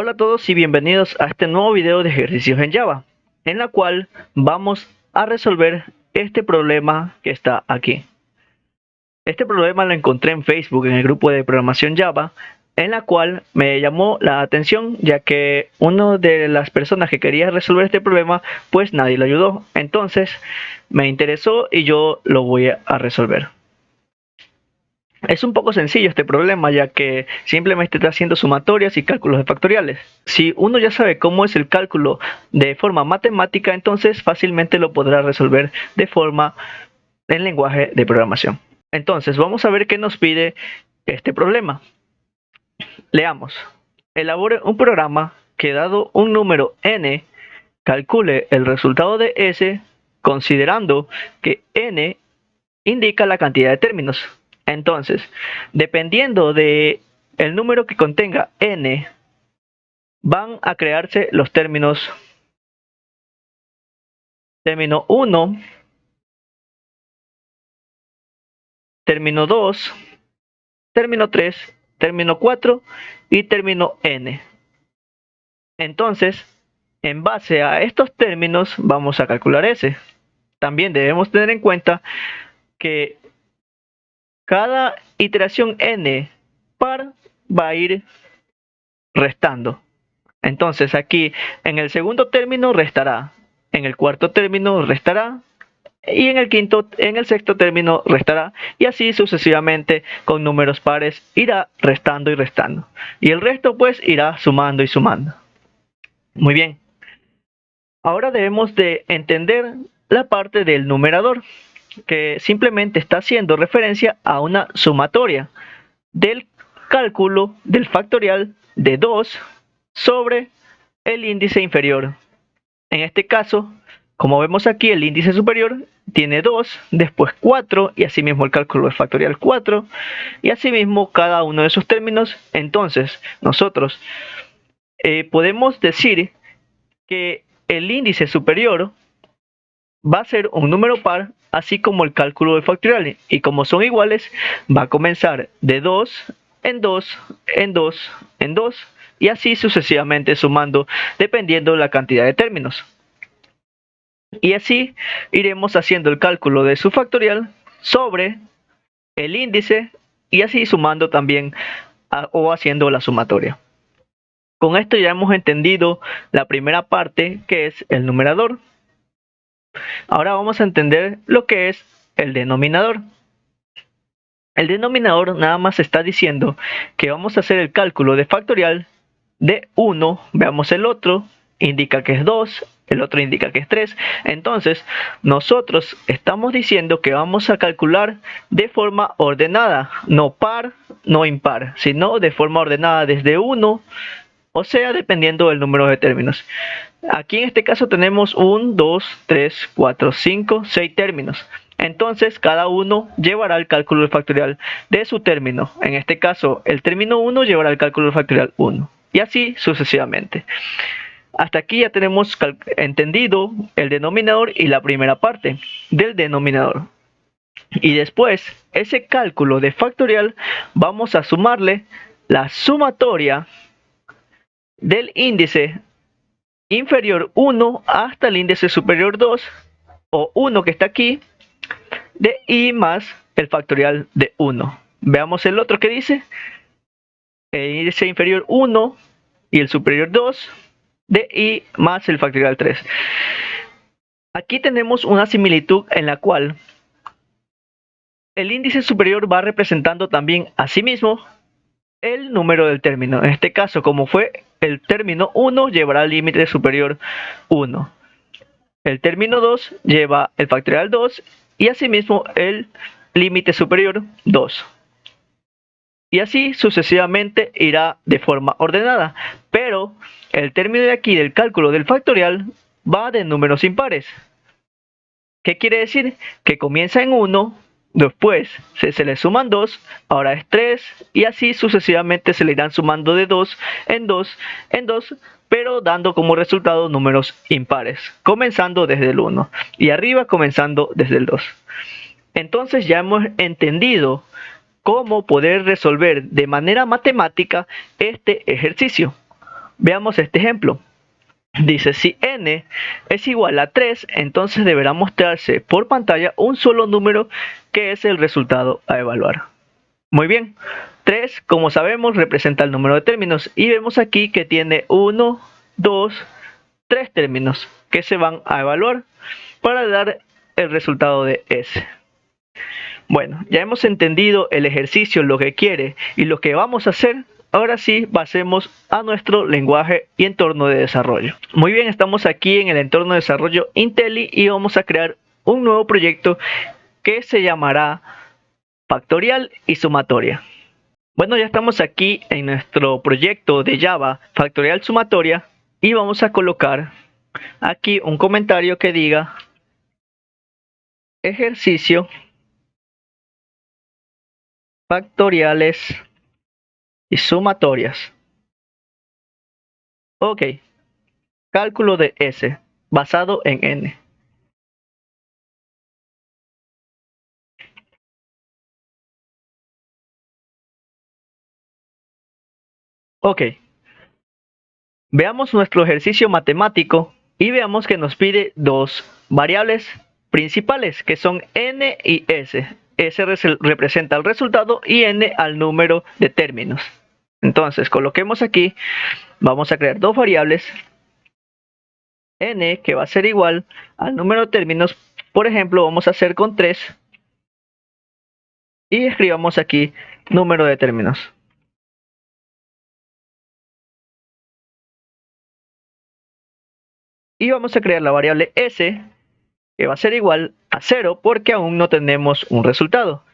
Hola a todos y bienvenidos a este nuevo video de ejercicios en Java, en la cual vamos a resolver este problema que está aquí. Este problema lo encontré en Facebook, en el grupo de programación Java, en la cual me llamó la atención, ya que una de las personas que quería resolver este problema, pues nadie lo ayudó. Entonces me interesó y yo lo voy a resolver. Es un poco sencillo este problema, ya que simplemente está haciendo sumatorias y cálculos de factoriales. Si uno ya sabe cómo es el cálculo de forma matemática, entonces fácilmente lo podrá resolver de forma en lenguaje de programación. Entonces vamos a ver qué nos pide este problema. Leamos. Elabore un programa que, dado un número n, calcule el resultado de s considerando que n indica la cantidad de términos. Entonces, dependiendo de el número que contenga n, van a crearse los términos término 1, término 2, término 3, término 4 y término n. Entonces, en base a estos términos vamos a calcular s. También debemos tener en cuenta que cada iteración n par va a ir restando. Entonces aquí en el segundo término restará, en el cuarto término restará y en el sexto término restará, y así sucesivamente con números pares irá restando y restando. Y el resto pues irá sumando y sumando. Muy bien. Ahora debemos de entender la parte del numerador, que simplemente está haciendo referencia a una sumatoria del cálculo del factorial de 2 sobre el índice inferior. En este caso, como vemos aquí, el índice superior tiene 2, después 4, y asimismo el cálculo del factorial 4, y asimismo cada uno de esos términos. Entonces, nosotros podemos decir que el índice superior va a ser un número par, así como el cálculo del factorial, y como son iguales, va a comenzar de 2 en 2, en 2, en 2, y así sucesivamente sumando dependiendo de la cantidad de términos. Y así iremos haciendo el cálculo de su factorial sobre el índice y así sumando también o haciendo la sumatoria. Con esto ya hemos entendido la primera parte, que es el numerador. Ahora vamos a entender lo que es el denominador. El denominador nada más está diciendo que vamos a hacer el cálculo de factorial de 1, veamos el otro, indica que es 2, el otro indica que es 3. Entonces, nosotros estamos diciendo que vamos a calcular de forma ordenada, no par, no impar, sino de forma ordenada desde 1, o sea, dependiendo del número de términos. Aquí en este caso tenemos 1, 2, 3, 4, 5, 6 términos. Entonces, cada uno llevará el cálculo del factorial de su término. En este caso, el término 1 llevará el cálculo del factorial 1. Y así sucesivamente. Hasta aquí ya tenemos entendido el denominador y la primera parte del denominador. Y después, ese cálculo de factorial, vamos a sumarle la sumatoria del índice inferior 1 hasta el índice superior 2, o 1 que está aquí, de i más el factorial de 1. Veamos el otro que dice, el índice inferior 1 y el superior 2 de i más el factorial 3. Aquí tenemos una similitud en la cual el índice superior va representando también a sí mismo el número del término. En este caso, como fue el término 1, llevará el límite superior 1. El término 2 lleva el factorial 2 y asimismo el límite superior 2. Y así sucesivamente irá de forma ordenada. Pero el término de aquí del cálculo del factorial va de números impares. ¿Qué quiere decir? Que comienza en 1, después se le suman 2, ahora es 3, y así sucesivamente se le irán sumando de 2 en 2 en 2, pero dando como resultado números impares, comenzando desde el 1 y arriba comenzando desde el 2. Entonces ya hemos entendido cómo poder resolver de manera matemática este ejercicio. Veamos este ejemplo. Dice, si n es igual a 3, entonces deberá mostrarse por pantalla un solo número que es el resultado a evaluar. Muy bien, 3, como sabemos, representa el número de términos y vemos aquí que tiene 1, 2, 3 términos que se van a evaluar para dar el resultado de S. Bueno, ya hemos entendido el ejercicio, lo que quiere y lo que vamos a hacer. Ahora sí, pasemos a nuestro lenguaje y entorno de desarrollo. Muy bien, estamos aquí en el entorno de desarrollo Intelli y vamos a crear un nuevo proyecto que se llamará factorial y sumatoria. Bueno, ya estamos aquí en nuestro proyecto de Java factorial sumatoria y vamos a colocar aquí un comentario que diga ejercicio factoriales y sumatorias. Ok, cálculo de S basado en N. Ok, veamos nuestro ejercicio matemático y veamos que nos pide dos variables principales que son N y S. S representa el resultado y N al número de términos. Entonces, coloquemos aquí, vamos a crear dos variables, N que va a ser igual al número de términos, por ejemplo, vamos a hacer con 3 y escribamos aquí número de términos. Y vamos a crear la variable S que va a ser igual a 0 porque aún no tenemos un resultado,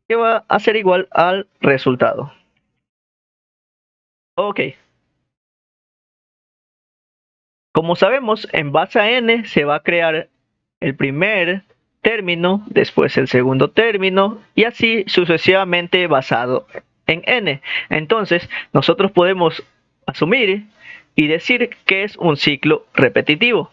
que va a ser igual al resultado. Ok. Como sabemos, en base a n se va a crear el primer término, después el segundo término y así sucesivamente basado en n. Entonces, nosotros podemos asumir y decir que es un ciclo repetitivo.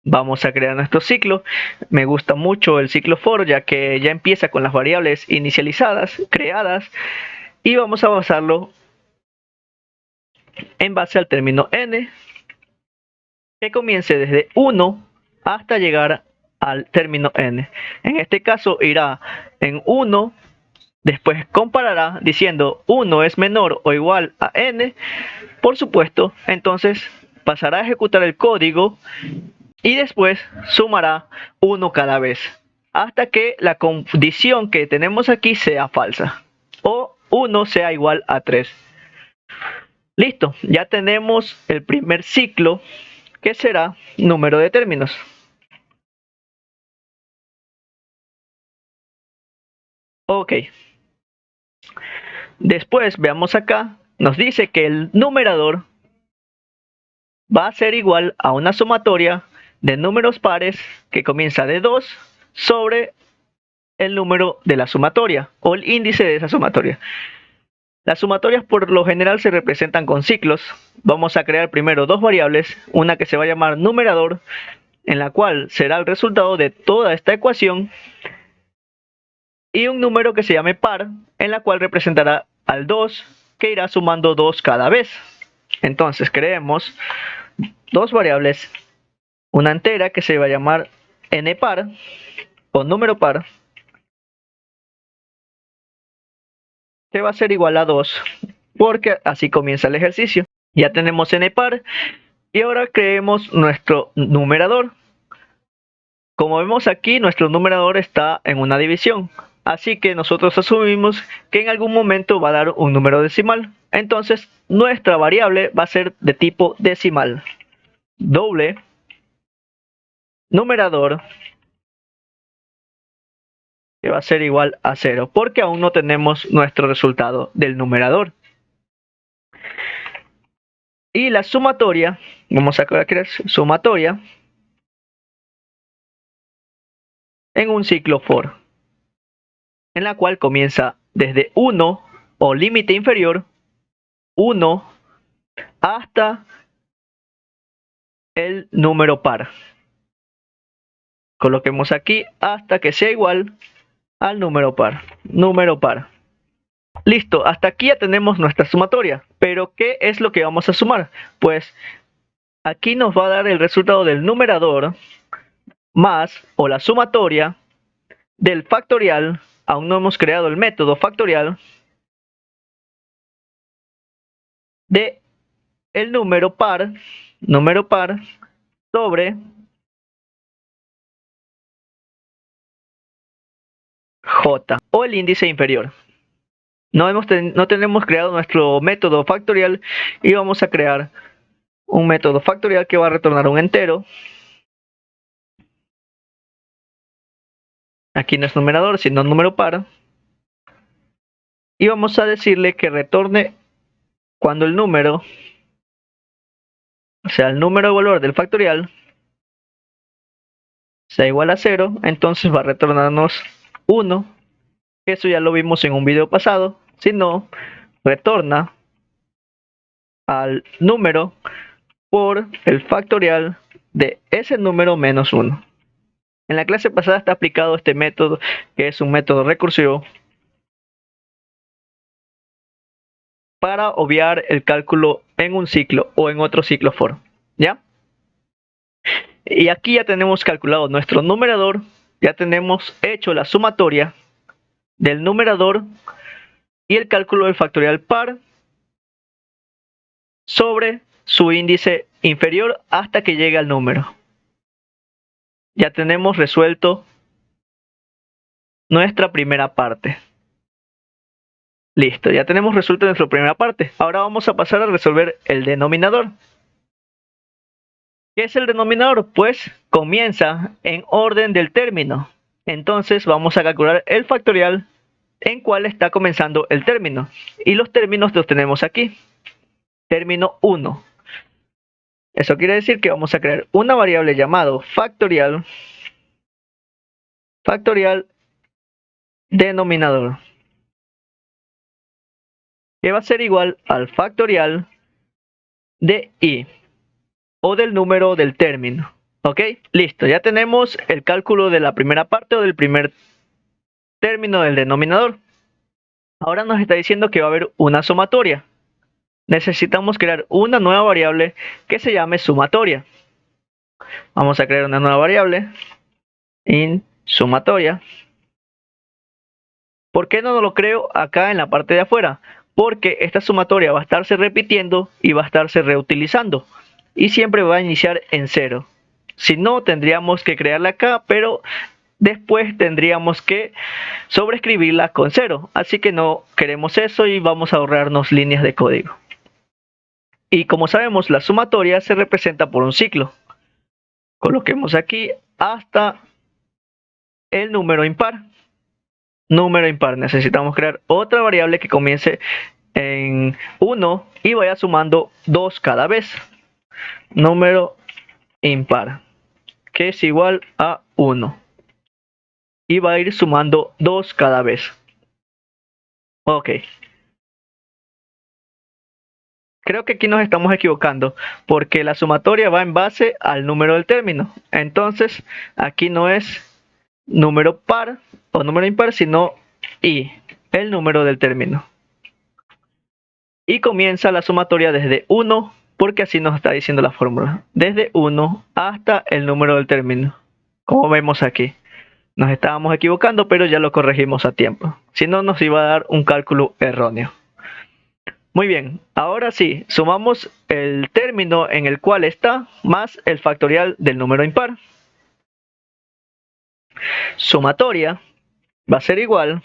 Vamos a crear nuestro ciclo. Me gusta mucho el ciclo for ya que ya empieza con las variables inicializadas, creadas, y vamos a basarlo en base al término n que comience desde 1 hasta llegar al término n. En este caso irá en 1, después comparará diciendo 1 es menor o igual a n, por supuesto, entonces pasará a ejecutar el código y después sumará 1 cada vez hasta que la condición que tenemos aquí sea falsa o 1 sea igual a 3. Listo, ya tenemos el primer ciclo que será número de términos. Ok. Después veamos acá, nos dice que el numerador va a ser igual a una sumatoria de números pares que comienza de 2 sobre el número de la sumatoria o el índice de esa sumatoria. Las sumatorias por lo general se representan con ciclos. Vamos a crear primero dos variables, una que se va a llamar numerador, en la cual será el resultado de toda esta ecuación, y un número que se llame par, en la cual representará al 2, que irá sumando 2 cada vez. Entonces creemos dos variables, una entera que se va a llamar n par o número par, que va a ser igual a 2, porque así comienza el ejercicio. Ya tenemos n par y ahora creemos nuestro numerador. Como vemos aquí, nuestro numerador está en una división, así que nosotros asumimos que en algún momento va a dar un número decimal. Entonces nuestra variable va a ser de tipo decimal. Doble numerador que va a ser igual a 0, porque aún no tenemos nuestro resultado del numerador. Y la sumatoria, vamos a crear sumatoria en un ciclo for, en la cual comienza desde 1 o límite inferior, 1 hasta el número par. Coloquemos aquí hasta que sea igual al número par. Número par. Listo, hasta aquí ya tenemos nuestra sumatoria. Pero ¿qué es lo que vamos a sumar? Pues aquí nos va a dar el resultado del numerador más o la sumatoria del factorial. Aún no hemos creado el método factorial de el número par sobre j o el índice inferior. No tenemos creado nuestro método factorial y vamos a crear un método factorial que va a retornar un entero. Aquí no es numerador, sino número par. Y vamos a decirle que retorne cuando el número, o sea, el número de valor del factorial, sea igual a 0, entonces va a retornarnos 1. Eso ya lo vimos en un video pasado. Si no, retorna al número por el factorial de ese número menos 1. En la clase pasada está aplicado este método, que es un método recursivo, para obviar el cálculo en un ciclo o en otro ciclo for. ¿Ya? Y aquí ya tenemos calculado nuestro numerador, ya tenemos hecho la sumatoria del numerador y el cálculo del factorial par sobre su índice inferior hasta que llegue al número. Ya tenemos resuelto nuestra primera parte. Listo, ya tenemos resuelto nuestra primera parte. Ahora vamos a pasar a resolver el denominador. ¿Qué es el denominador? Pues comienza en orden del término. Entonces vamos a calcular el factorial en cuál está comenzando el término. Y los términos los tenemos aquí. Término 1. Eso quiere decir que vamos a crear una variable llamado factorial denominador, que va a ser igual al factorial de i, o del número del término. ¿Ok? Listo, ya tenemos el cálculo de la primera parte o del primer término del denominador. Ahora nos está diciendo que va a haber una sumatoria. Necesitamos crear una nueva variable que se llame sumatoria. Vamos a crear una nueva variable in sumatoria. ¿Por qué no lo creo acá en la parte de afuera? Porque esta sumatoria va a estarse repitiendo y va a estarse reutilizando. Y siempre va a iniciar en 0. Si no, tendríamos que crearla acá, pero después tendríamos que sobreescribirla con 0. Así que no queremos eso y vamos a ahorrarnos líneas de código. Y como sabemos, la sumatoria se representa por un ciclo. Coloquemos aquí hasta el número impar. Número impar. Necesitamos crear otra variable que comience en 1 y vaya sumando 2 cada vez. Número impar, que es igual a 1. Y va a ir sumando 2 cada vez. Ok. Creo que aquí nos estamos equivocando porque la sumatoria va en base al número del término. Entonces, aquí no es número par o número impar, sino i, el número del término. Y comienza la sumatoria desde 1, porque así nos está diciendo la fórmula. Desde 1 hasta el número del término. Como vemos aquí. Nos estábamos equivocando, pero ya lo corregimos a tiempo. Si no, nos iba a dar un cálculo erróneo. Muy bien, ahora sí, sumamos el término en el cual está más el factorial del número impar. Sumatoria va a ser igual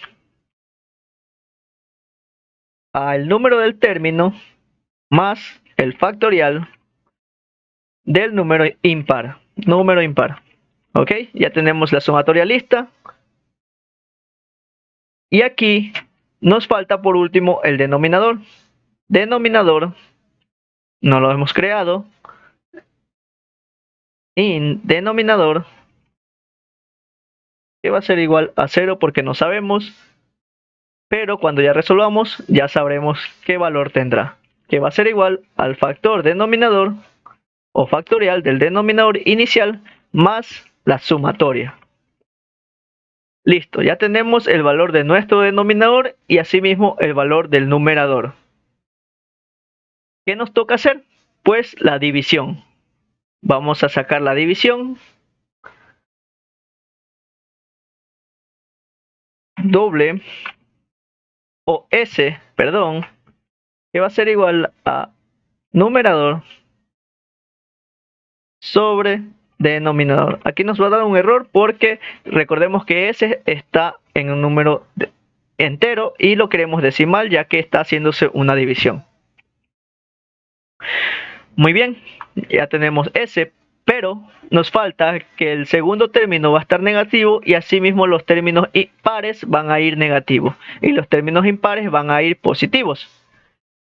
al número del término más el factorial del número impar. ¿Ok? Ya tenemos la sumatoria lista. Y aquí nos falta por último el denominador. Denominador no lo hemos creado. In denominador, que va a ser igual a 0 porque no sabemos. Pero cuando ya resolvamos, ya sabremos qué valor tendrá. Que va a ser igual al factor denominador o factorial del denominador inicial más la sumatoria. Listo, ya tenemos el valor de nuestro denominador y asimismo el valor del numerador. ¿Qué nos toca hacer? Pues la división. Vamos a sacar la división. Doble o S, perdón, que va a ser igual a numerador sobre denominador. Aquí nos va a dar un error porque recordemos que S está en un número entero y lo queremos decimal ya que está haciéndose una división. Muy bien, ya tenemos S, pero nos falta que el segundo término va a estar negativo y asimismo los términos pares van a ir negativos y los términos impares van a ir positivos.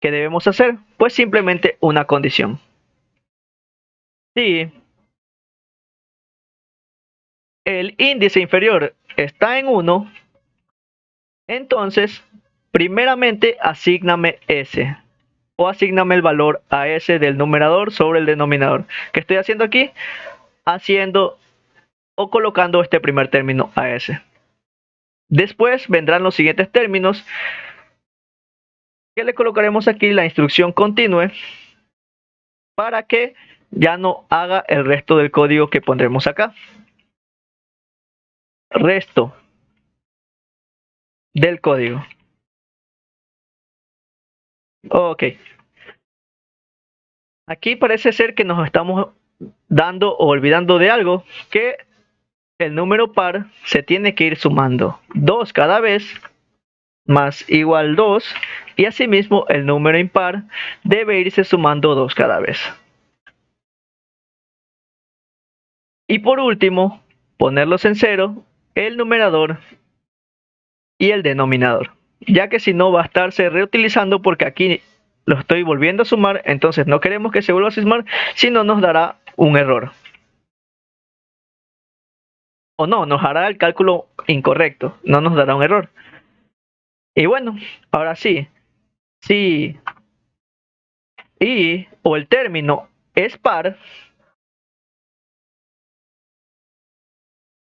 ¿Qué debemos hacer? Pues simplemente una condición. Si el índice inferior está en 1, entonces primeramente asígname S o asígname el valor a S del numerador sobre el denominador. ¿Qué estoy haciendo aquí? Haciendo o colocando este primer término a S. Después vendrán los siguientes términos que le colocaremos aquí la instrucción continue para que ya no haga el resto del código que pondremos acá. Resto del código. Ok. Aquí parece ser que nos estamos dando o olvidando de algo, que el número par se tiene que ir sumando 2 cada vez más igual 2 y asimismo el número impar debe irse sumando 2 cada vez. Y por último, ponerlos en cero el numerador y el denominador, ya que si no va a estarse reutilizando porque aquí lo estoy volviendo a sumar, entonces no queremos que se vuelva a sumar, si no nos dará un error. O no, nos hará el cálculo incorrecto, no nos dará un error. Y bueno, ahora sí, si y o el término es par,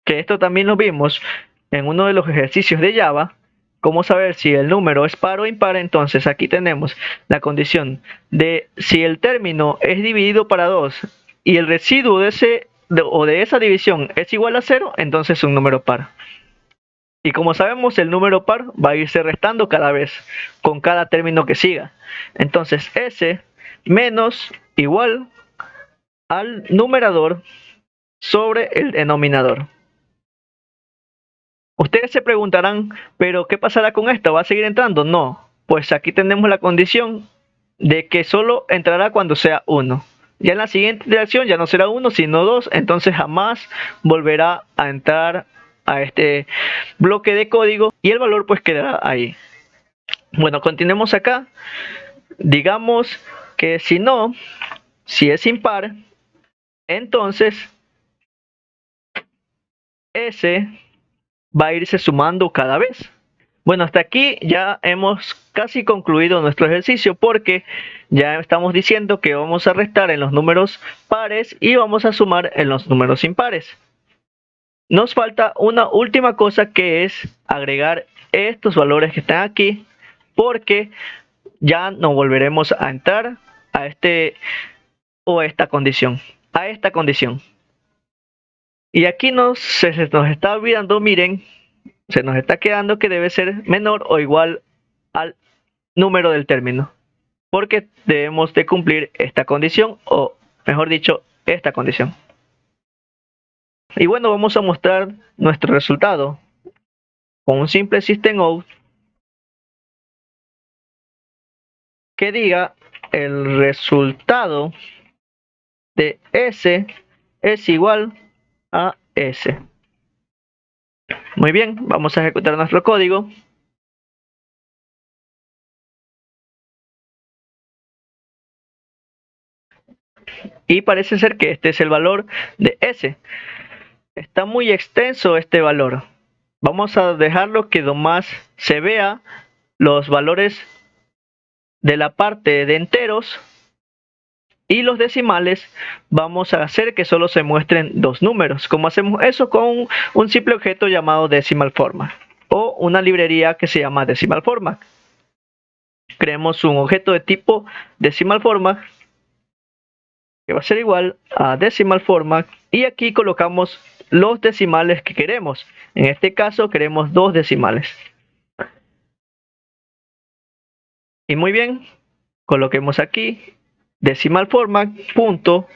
que esto también lo vimos en uno de los ejercicios de Java, cómo saber si el número es par o impar, entonces aquí tenemos la condición de si el término es dividido para 2 y el residuo de esa división es igual a 0, entonces es un número par. Y como sabemos, el número par va a irse restando cada vez con cada término que siga. Entonces S menos igual al numerador sobre el denominador. Ustedes se preguntarán, ¿pero qué pasará con esto? ¿Va a seguir entrando? No, pues aquí tenemos la condición de que solo entrará cuando sea 1. Ya en la siguiente iteración ya no será 1, sino 2, entonces jamás volverá a entrar a este bloque de código y el valor pues quedará ahí. Bueno, continuemos acá. Digamos que si es impar, entonces S va a irse sumando cada vez. Bueno, hasta aquí ya hemos casi concluido nuestro ejercicio porque ya estamos diciendo que vamos a restar en los números pares y vamos a sumar en los números impares. Nos falta una última cosa que es agregar estos valores que están aquí porque ya no volveremos a entrar a esta condición. Y aquí se nos está olvidando, miren, se nos está quedando que debe ser menor o igual al número del término, porque debemos de cumplir esta condición, o mejor dicho, esta condición. Y bueno, vamos a mostrar nuestro resultado con un simple system out que diga el resultado de S es igual a S. Muy bien, vamos a ejecutar nuestro código. Y parece ser que este es el valor de S. Está muy extenso este valor. Vamos a dejarlo que nomás se vea los valores de la parte de enteros Y los decimales vamos a hacer que solo se muestren dos números. ¿Cómo hacemos eso? Con un simple objeto llamado decimal format o una librería que se llama decimal format. Creemos un objeto de tipo decimal format que va a ser igual a decimal format y aquí colocamos los decimales que queremos. En este caso queremos dos decimales. Y muy bien, coloquemos aquí decimal format punto,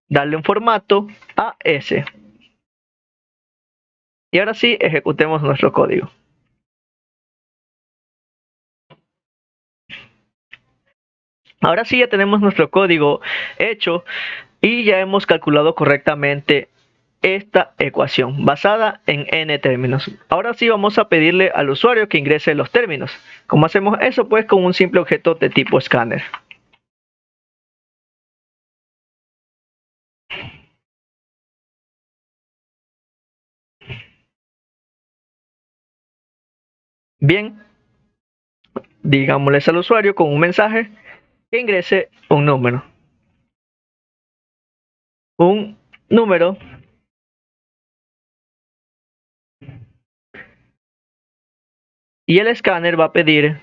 darle un formato a S. Y ahora sí, ejecutemos nuestro código. Ahora sí ya tenemos nuestro código hecho y ya hemos calculado correctamente esta ecuación basada en n términos. Ahora sí vamos a pedirle al usuario que ingrese los términos. ¿Cómo hacemos eso? Pues con un simple objeto de tipo scanner. Bien, digámosles al usuario con un mensaje que ingrese un número. Un número y el escáner va a pedir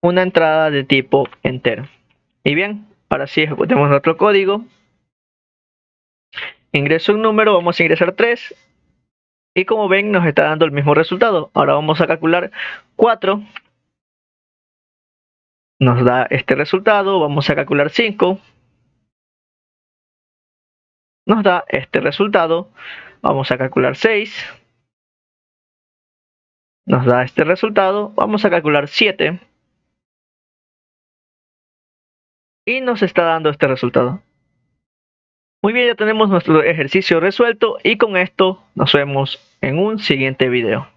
una entrada de tipo entero. Y bien, ahora sí ejecutemos nuestro código. Ingreso un número, vamos a ingresar 3 y como ven nos está dando el mismo resultado. Ahora vamos a calcular 4, nos da este resultado. Vamos a calcular 5, nos da este resultado. Vamos a calcular 6, nos da este resultado. Vamos a calcular 7 y nos está dando este resultado. Muy bien, ya tenemos nuestro ejercicio resuelto y con esto nos vemos en un siguiente video.